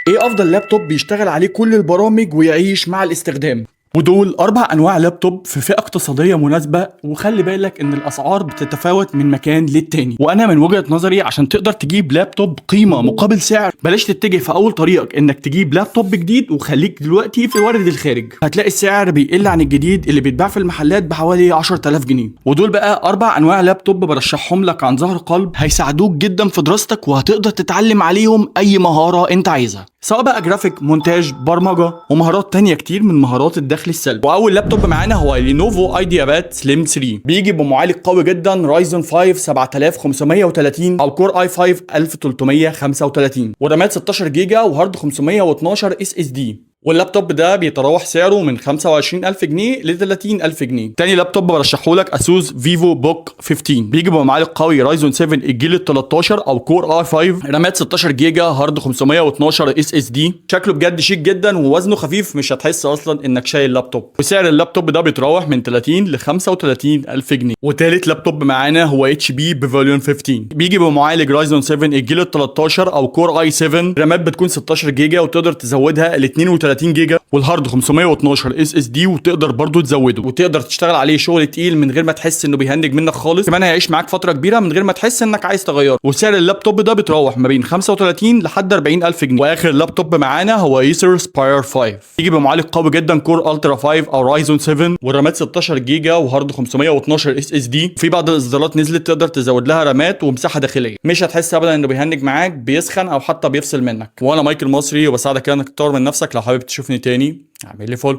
ايه افضل لابتوب بيشتغل عليه كل البرامج ويعيش مع الاستخدام؟ ودول 4 انواع لابتوب في فئه اقتصاديه مناسبه، وخلي بالك ان الاسعار بتتفاوت من مكان للتاني. وانا من وجهه نظري عشان تقدر تجيب لابتوب قيمه مقابل سعر، بلاش تتجه في اول طريقك انك تجيب لابتوب جديد، وخليك دلوقتي في وارد الخارج. هتلاقي السعر بيقل عن الجديد اللي بيتباع في المحلات بحوالي 10000 جنيه. ودول بقى 4 انواع لابتوب برشحهم لك عن ظهر قلب، هيساعدوك جدا في دراستك وهتقدر تتعلم عليهم اي مهاره انت عايزها، سواء بقى جرافيك، مونتاج، برمجه، ومهارات تانية كتير من مهارات الدخل السلبي. واول لابتوب معانا هو لينوفو ايديا باد سليم 3. بيجي بمعالج قوي جدا رايزون 5 7530 او كور اي 5 1335، ورامات 16 جيجا، وهارد 512 اس اس دي. واللابتوب ده بيتراوح سعره من 25000 جنيه ل 30000 جنيه. تاني لابتوب برشحه لك اسوس فيفو بوك 15. بيجي بمعالج قوي رايزون 7 الجيل ال 13 او كور اي 5، رامات 16 جيجا، هارد 512 اس اس دي. شكله بجد شيك جدا ووزنه خفيف، مش هتحس اصلا انك شايل لابتوب. وسعر اللابتوب ده بيتراوح من 30 ل 35000 جنيه. وتالت لابتوب معانا هو اتش بي بافيليون 15. بيجي بمعالج رايزون 7 الجيل ال 13 او كور اي 7، رامات بتكون 16 جيجا وتقدر تزودها ل 32 جيجا، والهارد 512 اس اس دي، وتقدر برضو تزوده وتقدر تشتغل عليه شغل تقيل من غير ما تحس انه بيهنج منك خالص. كمان هيعيش معاك فتره كبيره من غير ما تحس انك عايز تغيره. وسعر اللابتوب ده بيتراوح ما بين 35 لحد 40000 جنيه. واخر لابتوب معانا هو ايسر سباير 5. يجي بمعالج قوي جدا كور الترا 5 او رايزون 7، والرامات 16 جيجا، وهارد 512 اس اس دي. في بعض الاصدارات نزلت تقدر تزود لها رامات ومساحه داخليه، مش هتحس ابدا انه بيهنج معاك، بيسخن او حتى بيفصل منك. وانا مايكل مصري، وبساعدك انك تطور من نفسك. لو حابب تشوفني تاني اعمل لي فولو.